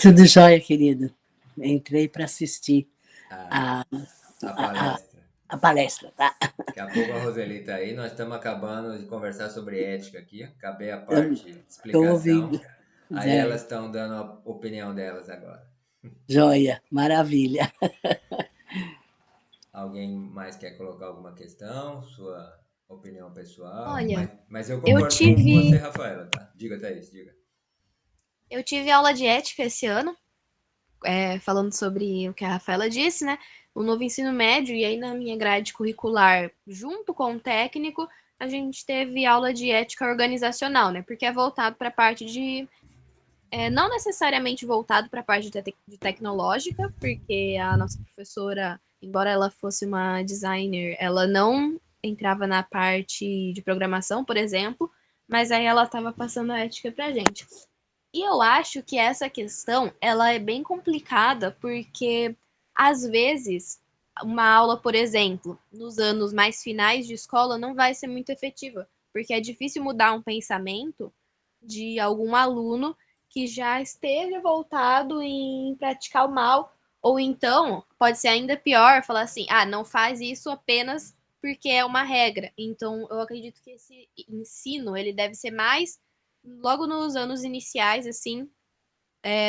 Tudo jóia, querido. Entrei para assistir Ah, a, a a, a, palestra. a palestra, tá? Daqui a pouco a Roseli tá aí. Nós estamos acabando de conversar sobre ética aqui. Acabei a Eu parte de estou ouvindo. explicação. Aí É, elas estão dando a opinião delas agora. joia, maravilha. Alguém mais quer colocar alguma questão? Sua opinião pessoal? Olha, Mas eu eu concordo com você, tive, Rafaela, tá? Diga, Thaís, diga. eu tive aula de ética esse ano, falando sobre o que a Rafaela disse, né? O novo ensino médio, e aí na minha grade curricular, junto com o técnico, a gente teve aula de ética organizacional, né? Porque é voltado para a parte de. Não necessariamente voltado para a parte de tecnológica, porque a nossa professora, embora ela fosse uma designer, ela não entrava na parte de programação, por exemplo, mas aí ela estava passando a ética para a gente. E eu acho que essa questão, ela é bem complicada, porque às vezes uma aula, por exemplo, nos anos mais finais de escola não vai ser muito efetiva, porque é difícil mudar um pensamento de algum aluno que já esteja voltado em praticar o mal, ou então pode ser ainda pior, falar assim: "Ah, não faz isso apenas porque é uma regra". Então, eu acredito que esse ensino, ele deve ser mais logo nos anos iniciais, assim,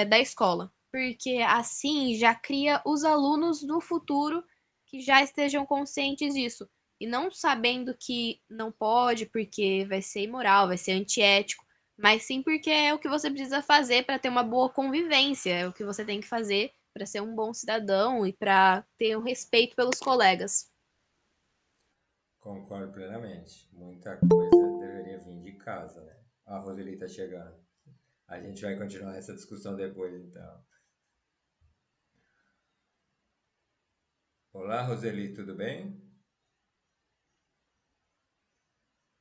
da escola. Porque assim já cria os alunos do futuro que já estejam conscientes disso. E não sabendo que não pode, porque vai ser imoral, vai ser antiético, mas sim porque é o que você precisa fazer para ter uma boa convivência, é o que você tem que fazer para ser um bom cidadão e para ter o respeito pelos colegas. Concordo plenamente. Muita coisa deveria vir de casa, né? A Roseli tá chegando. A gente vai continuar essa discussão depois, então. Olá, Roseli, tudo bem?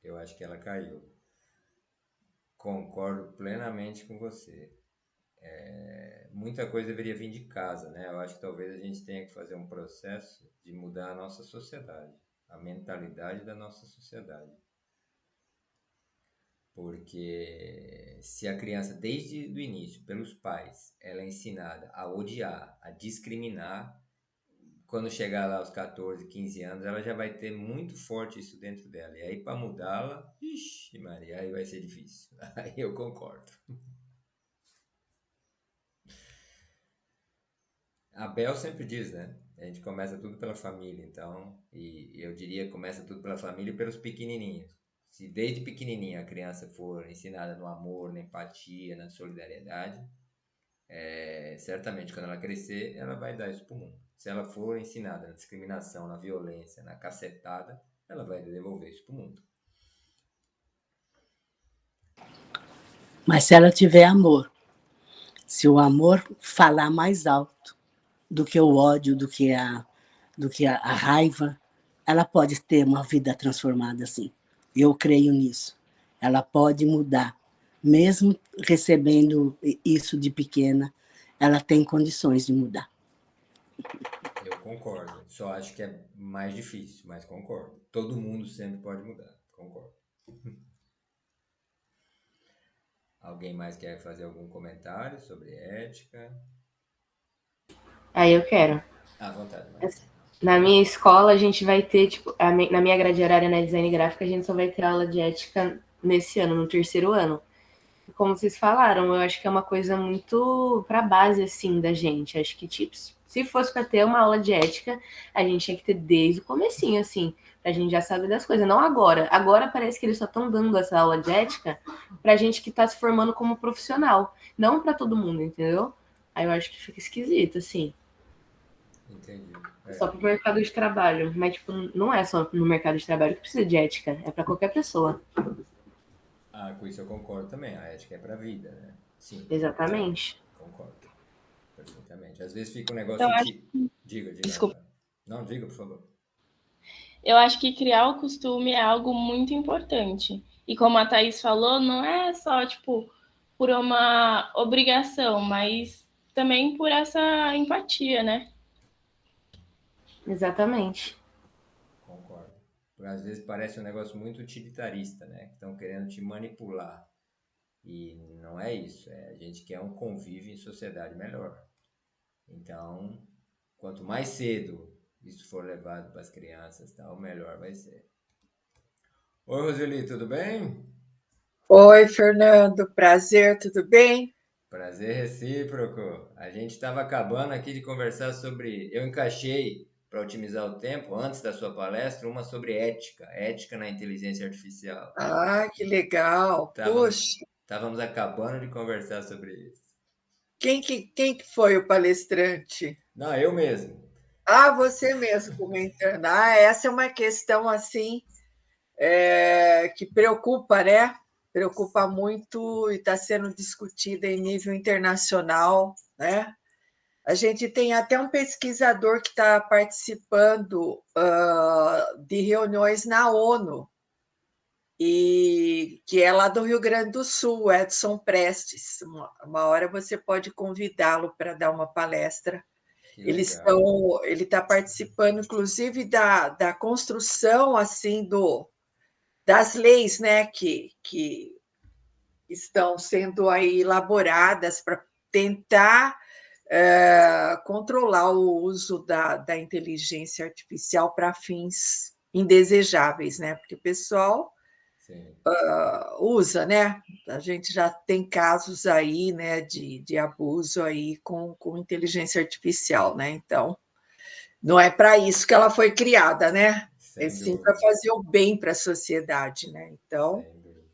Eu acho que ela caiu. Concordo plenamente com você. Muita coisa deveria vir de casa, né? Eu acho que talvez a gente tenha que fazer um processo de mudar a nossa sociedade, a mentalidade da nossa sociedade. Porque se a criança, desde o início, pelos pais, ela é ensinada a odiar, a discriminar, quando chegar lá aos 14, 15 anos, ela já vai ter muito forte isso dentro dela. E aí, para mudá-la, ixi, Maria, aí vai ser difícil. Aí eu concordo. A Bel sempre diz, né? A gente começa tudo pela família, então, e eu diria que começa tudo pela família e pelos pequenininhos. Se desde pequenininha a criança for ensinada no amor, na empatia, na solidariedade, certamente quando ela crescer, ela vai dar isso pro mundo. Se ela for ensinada na discriminação, na violência, na cacetada, ela vai devolver isso pro mundo. Mas se ela tiver amor, se o amor falar mais alto do que o ódio, do que a raiva, ela pode ter uma vida transformada assim. Eu creio nisso. Ela pode mudar. Mesmo recebendo isso de pequena, ela tem condições de mudar. Eu concordo. Só acho que é mais difícil, mas concordo. Todo mundo sempre pode mudar. Concordo. Alguém mais quer fazer algum comentário sobre ética? Aí eu quero. À vontade, Maria. Na minha escola, a gente vai ter, tipo, na minha grade horária na design gráfico, a gente só vai ter aula de ética nesse ano, no terceiro ano. Como vocês falaram, eu acho que é uma coisa muito pra base, assim, da gente. Acho que, tipo, se fosse pra ter uma aula de ética, a gente tinha que ter desde o comecinho, assim, pra gente já saber das coisas, não agora. Agora parece que eles só estão dando essa aula de ética pra gente que tá se formando como profissional, não pra todo mundo, entendeu? Aí eu acho que fica esquisito, assim. Entendi. Só pro mercado de trabalho. Mas, tipo, não é só no mercado de trabalho que precisa de ética. É pra qualquer pessoa. Ah, com isso eu concordo também. A ética é pra vida, né? Sim, Exatamente. concordo. Perfeitamente. Às vezes fica um Eu negócio acho, de... Diga, desculpa. Rafael. Não, diga, por favor. eu acho que criar o costume é algo muito importante. E como a Thaís falou, não é só, tipo, por uma obrigação, mas também por essa empatia, né? Exatamente. Concordo. Porque às vezes parece um negócio muito utilitarista, né? Que estão querendo te manipular. E não é isso. A gente quer um convívio em sociedade melhor. Então, quanto mais cedo isso for levado para as crianças, tal, melhor vai ser. Oi, Roseli, tudo bem? Oi, Fernando, prazer, tudo bem? Prazer recíproco. A gente estava acabando aqui de conversar sobre. Eu encaixei, para otimizar o tempo, antes da sua palestra, uma sobre ética, ética na inteligência artificial. Ah, que legal. Estávamos, Puxa, estávamos acabando de conversar sobre isso. quem que foi o palestrante? Não, eu mesmo. Ah, você mesmo comentando. Ah, essa é uma questão assim que preocupa, né? Preocupa muito e está sendo discutida em nível internacional, né? A gente tem até um pesquisador que está participando de reuniões na ONU e que é lá do Rio Grande do Sul, Edson Prestes. Uma hora você pode convidá-lo para dar uma palestra. Que legal. Ele está participando, inclusive, da construção assim das leis, né, que estão sendo aí elaboradas para tentar controlar o uso da inteligência artificial para fins indesejáveis, né? Porque o pessoal Sim. usa, né? A gente já tem casos aí, né, de abuso aí com inteligência artificial, né? Então, não é para isso que ela foi criada, né? É Sem sim para dúvida. fazer o bem para a sociedade, né? Então, Sem dúvida.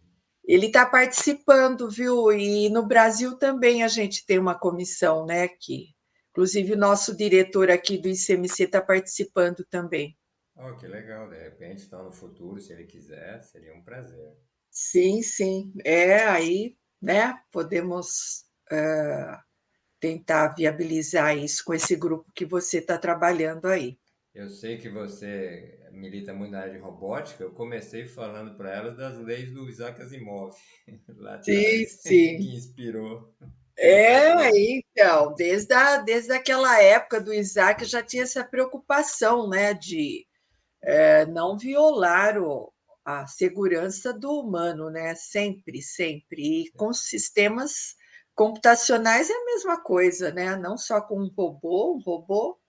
ele está participando, viu? E no Brasil também a gente tem uma comissão, né? Que, inclusive, o nosso diretor aqui do ICMC está participando também. Oh, que legal. De repente, então, no futuro, se ele quiser, seria um prazer. Sim, sim. É aí, né? Podemos tentar viabilizar isso com esse grupo que você está trabalhando aí. Eu sei que você milita muito na área de robótica. Eu comecei falando para elas das leis do Isaac Asimov, lá Sim, atrás, sim. que inspirou muita É, coisa. então, desde aquela época do Isaac já tinha essa preocupação, né, de não violar a segurança do humano, né, sempre, sempre. E com sistemas computacionais é a mesma coisa, né, não só com um robô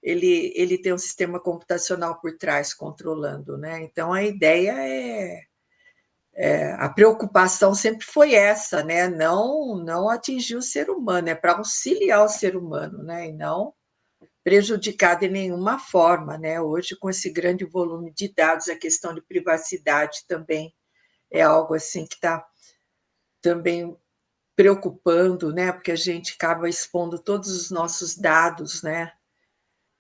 ele tem um sistema computacional por trás controlando, né, então a ideia a preocupação sempre foi essa, né? Não atingir o ser humano, é para auxiliar o ser humano, né? E não prejudicar de nenhuma forma, né? Hoje, com esse grande volume de dados, a questão de privacidade também é algo assim que está também preocupando, né? Porque a gente acaba expondo todos os nossos dados, né?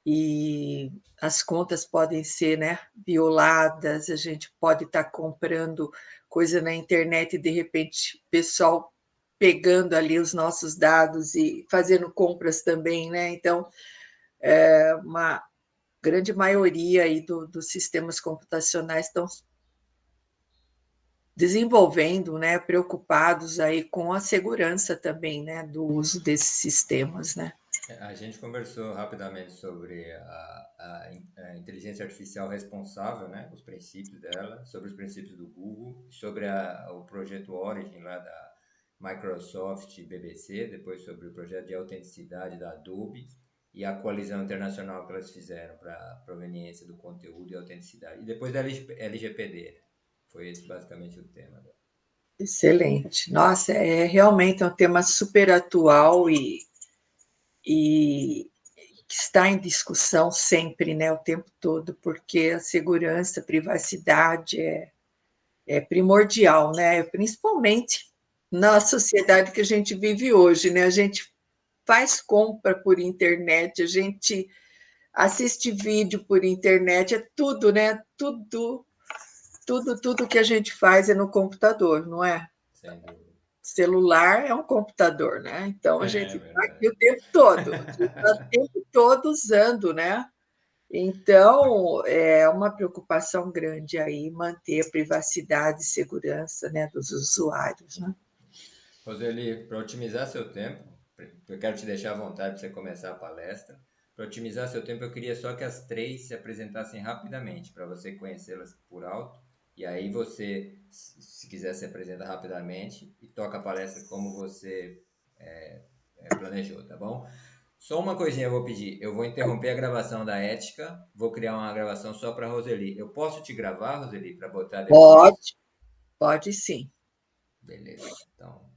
E as contas podem ser, né, violadas, a gente pode estar comprando coisa na internet e de repente o pessoal pegando ali os nossos dados e fazendo compras também, né? Então, uma grande maioria aí dos sistemas computacionais estão desenvolvendo, né, preocupados aí com a segurança também, né, do uso desses sistemas, né? A gente conversou rapidamente sobre a inteligência artificial responsável, né? Os princípios dela, sobre os princípios do Google, sobre o projeto Origin lá da Microsoft e BBC, depois sobre o projeto de autenticidade da Adobe e a coalizão internacional que elas fizeram para a proveniência do conteúdo e autenticidade. E depois da LGPD, né? Foi esse basicamente o tema dela. Excelente. Nossa, é realmente um tema super atual e que está em discussão sempre, né, o tempo todo, porque a segurança, a privacidade é primordial, né, principalmente na sociedade que a gente vive hoje, né, a gente faz compra por internet, a gente assiste vídeo por internet, é tudo, né, tudo que a gente faz é no computador, não é? Sem dúvida. Celular é um computador, né? Então a gente É está aqui verdade. o tempo todo, a gente está o tempo todo usando, né? Então, é uma preocupação grande aí manter a privacidade e segurança, né, dos usuários, né? Roseli, para otimizar seu tempo, eu quero te deixar à vontade para você começar a palestra. Para otimizar seu tempo, eu queria só que as três se apresentassem rapidamente, para você conhecê-las por alto. E aí você, se quiser, se apresenta rapidamente e toca a palestra como você planejou, tá bom? Só uma coisinha eu vou pedir. Eu vou interromper a gravação da Ética, vou criar uma gravação só para Roseli. Eu posso te gravar, Roseli, para botar depois? Pode sim. Beleza. Então,